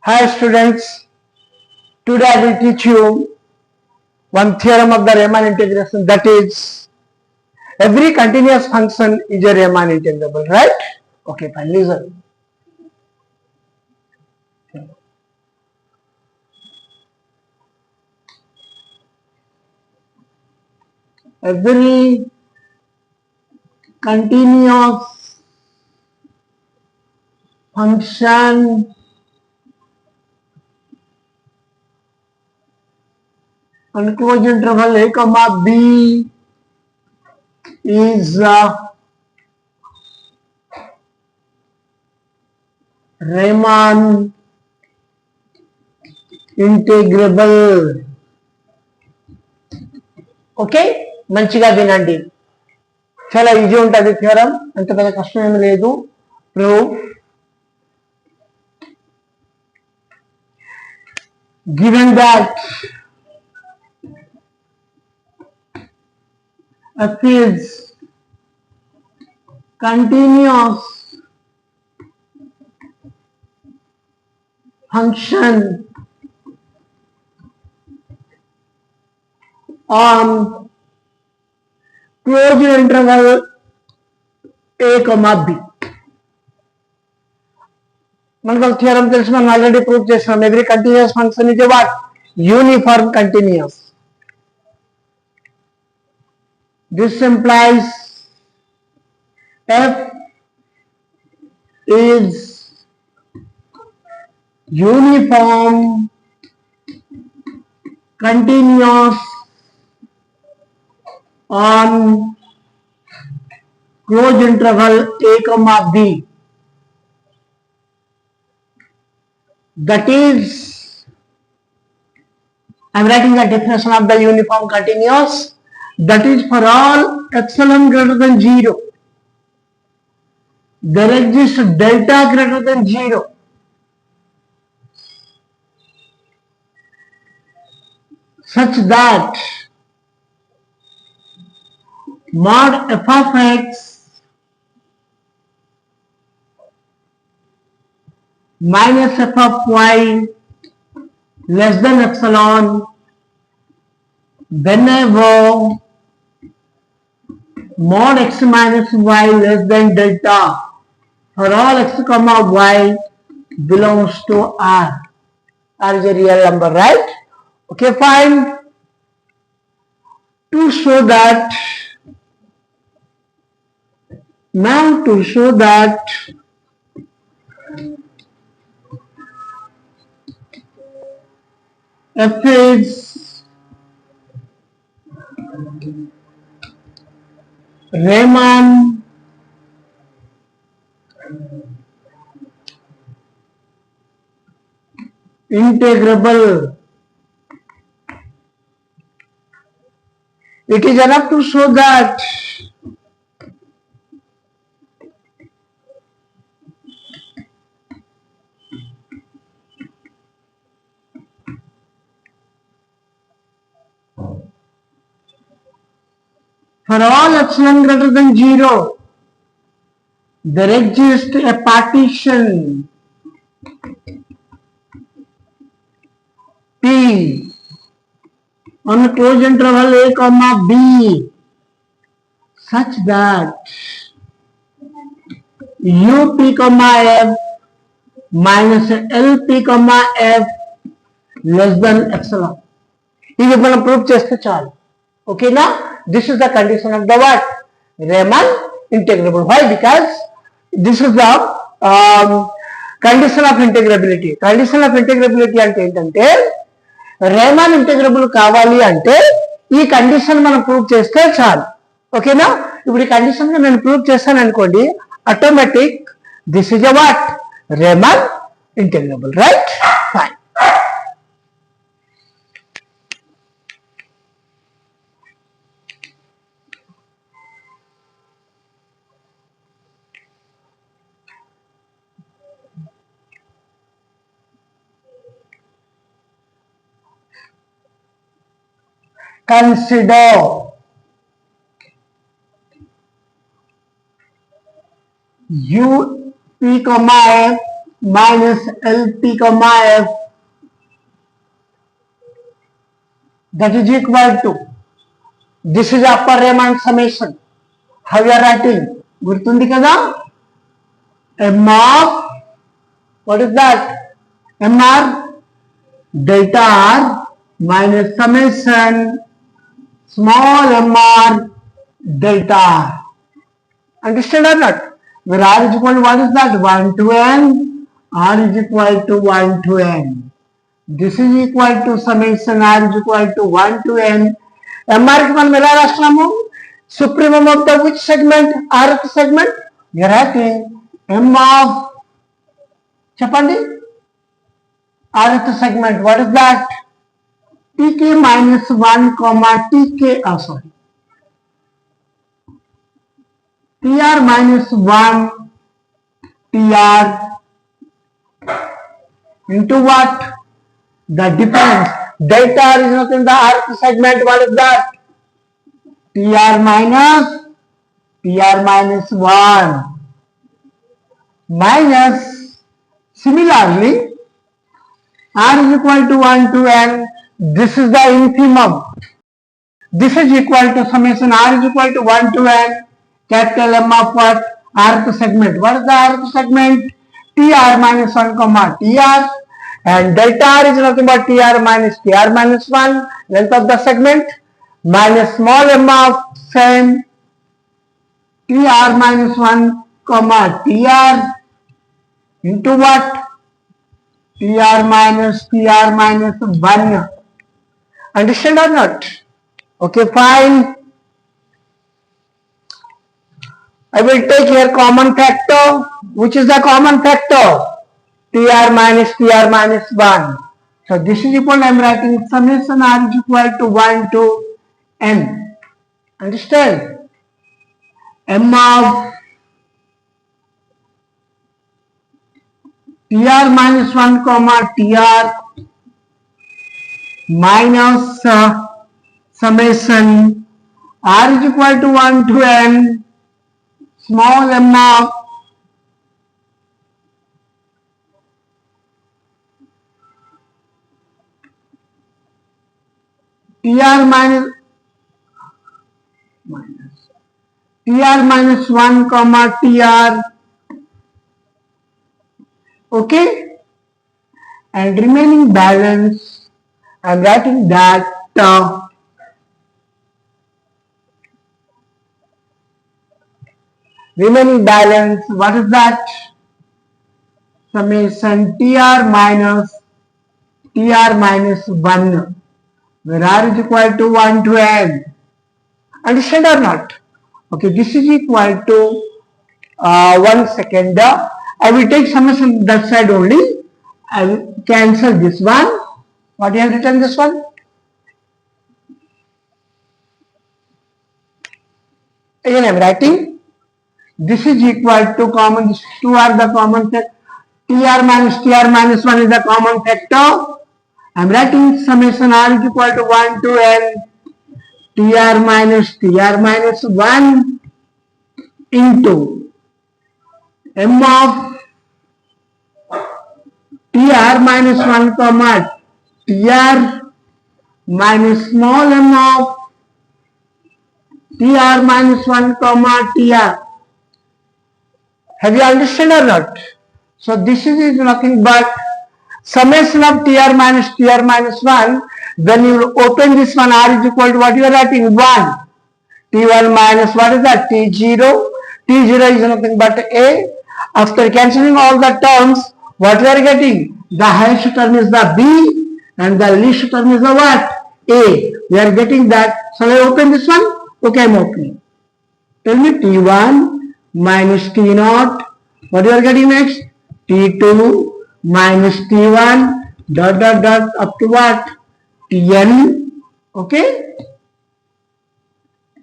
Hi students, today I will teach you one theorem of the Riemann integration, that is every continuous function is a Riemann integrable, right? Okay, fine, listen. Every continuous function on closed interval a comma b is Riemann integrable. Okay, మంచిగా వినండి. చాలా easy ఉంటుంది theorem, అంత పెద్ద కష్టం ఏమి లేదు. Prove given that f is continuous function on closed interval a comma b. మనకు థియరం తెలిసి మనం ఆల్రెడీ ప్రూవ్ చేసాం. Every continuous function is what? Uniform continuous. This implies f is uniform continuous on closed interval a comma b. That is, I am writing the definition of the uniform continuous. That is, for all epsilon greater than 0, there exists delta greater than 0. Such that mod f of x minus f of y less than epsilon whenever mod x minus y less than delta for all x comma y belongs to R. R is a real number, right? Okay, fine. To show that f is Riemann integrable, it is enough to show that for all epsilon greater than 0, there exists a partition P on a closed interval a comma b such that up comma f minus lp comma f less than epsilon. ఇది మనం prove చేస్తే చాలు. ఓకేనా? This is the condition of the what? Riemann integrable. Why? Because this is the condition of integrability. Condition of integrability అంటే ఏంటంటే, Riemann ఇంటెగ్రబుల్ కావాలి అంటే ఈ కండిషన్ మనం ప్రూవ్ చేస్తే చాలు. ఓకేనా? ఇప్పుడు ఈ కండిషన్ నేను ప్రూవ్ చేస్తాను అనుకోండి, automatic this is a what? Riemann integrable, right? Fine. Consider u p comma f minus LP comma F, that is equal to, this is upper Riemann summation. How you are writing? గుర్తుంది కదా, m of, what is that, mr delta r minus summation small mr delta r. Understand or not? Where r is equal to, what is that, 1 to n, r is equal to 1 to n. This is equal to summation r is equal to 1 to n. mr కి మనం ఎలా రాస్తున్నాము, supremum of the which segment, rth segment, we are having m of, చెప్పండి, rth segment, what is that, tk minus 1 comma tk, sorry, tr minus 1 tr into what, the difference, delta r is not in the rth segment, what is that, tr minus 1 minus, similarly r is equal to 1 to n, this is the infimum, this is equal to summation r is equal to 1 to n, capital M of what, rth segment, what is the rth segment, tr minus 1 comma tr, and delta r is nothing but tr minus 1, length of the segment, minus small m of same tr minus 1 comma tr into what, tr minus 1. Understand or not? Okay, fine. I will take here common factor. Which is the common factor? tr minus 1. So this is equal, I am writing summation r is equal to 1 to n. Understand? M of tr minus 1 comma tr minus summation r is equal to 1 to n, small m of tr minus 1 comma tr, okay, and remaining balance I am writing that remaining balance, what is that, summation tr minus 1, where r is equal to 1 to n. Understand or not? Okay, this is equal to 1 second. I will take summation that side only. I will cancel this one. What you have written this one? Again I am writing. This is equal to common. These two are the common factor. tr minus 1 is the common factor. I am writing summation r is equal to 1 to n. tr minus 1 into m of tr minus 1 comma tr minus small m of tr minus 1 comma tr. Have you understood or not? So this is nothing but summation of tr minus 1. When you open this one, r is equal to what you are writing, 1. t1 minus what is that, t0. t0 is nothing but a. After cancelling all the terms, what we are getting, the highest term is the b and the least term is the what, a. We are getting that. Shall I open this one? Okay, I am opening. Tell me t1 minus t0. What you are getting next? t2 minus t1 dot up to what, tn, okay,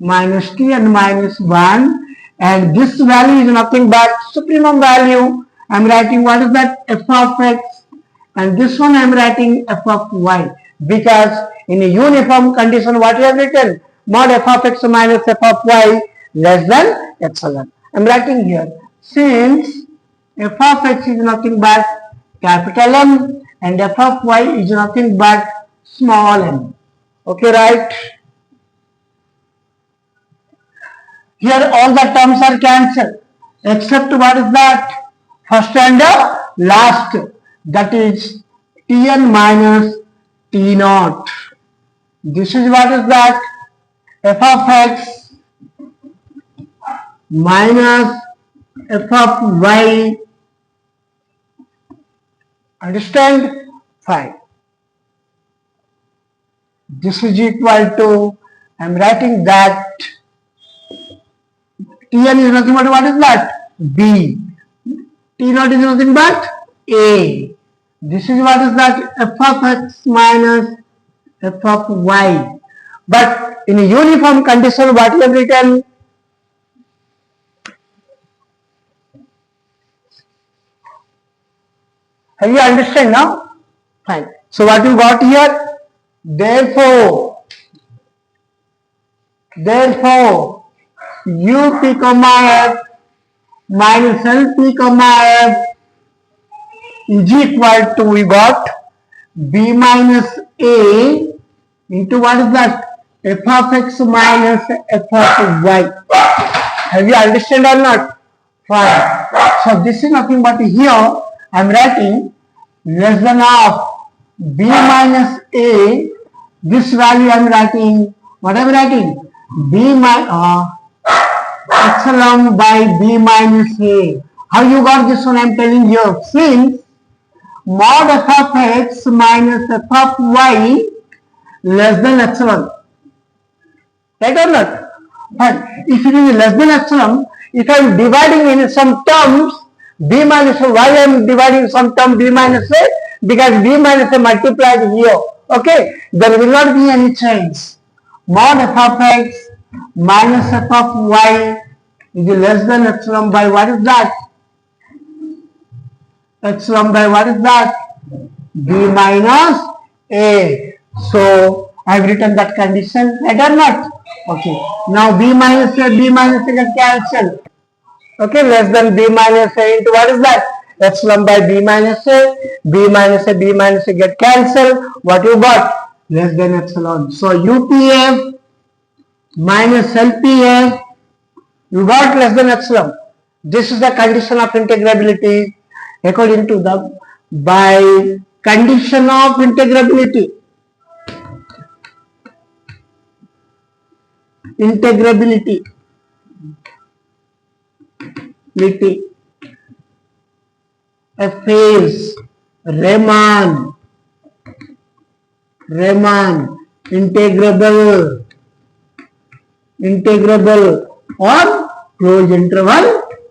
minus tn minus 1, and this value is nothing but supremum value. I am writing what is that, f of x, and this one I am writing f of y, because in a uniform condition what we have written, mod f of x minus f of y less than epsilon. I am writing here, since f of x is nothing but capital M and f of y is nothing but small m. Okay, right? Here all the terms are cancelled except what is that? First and last, that is Tn minus T naught. This is what is that? F of x minus f of y. Understand? Fine. This is equal to, I am writing that Tn is nothing but what is that? B. T naught is nothing but A. This is what is that? F of x minus f of y. But in a uniform condition, what we have written? Have you understand now? Fine. So what you got here? Therefore, up comma f minus lp comma f is equal to, we got b minus a into what is that? F of x minus f of y. Have you understand or not? Fine. So this is nothing but here I am writing less than of b minus a. This value I am writing, what I am writing? B minus epsilon by b minus a. How you got this one? I am telling you. Since mod f of x minus f of y less than epsilon. Right or not? But if it is less than epsilon, if I am dividing in some terms b minus a, why I am dividing some term b minus a? Because b minus a multiplied here. Okay, there will not be any change. Mod f of x minus f of y is less than epsilon by what is that? Epsilon by what is that? B minus a. So I have written that condition, right or not? Okay. Now b minus a get cancelled. Okay, less than b minus a into what is that? Epsilon by b minus a. B minus a get cancelled. What you got? Less than epsilon. So UPF minus LPF, you got less than epsilon. This is the condition of integrability according to the by condition of integrability. A phase Riemann integrable on closed interval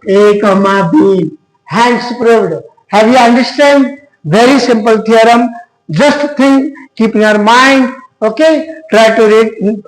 a comma b. Hence proved. Have you understand? Very simple theorem. Just think, keep in your mind. Okay, try to read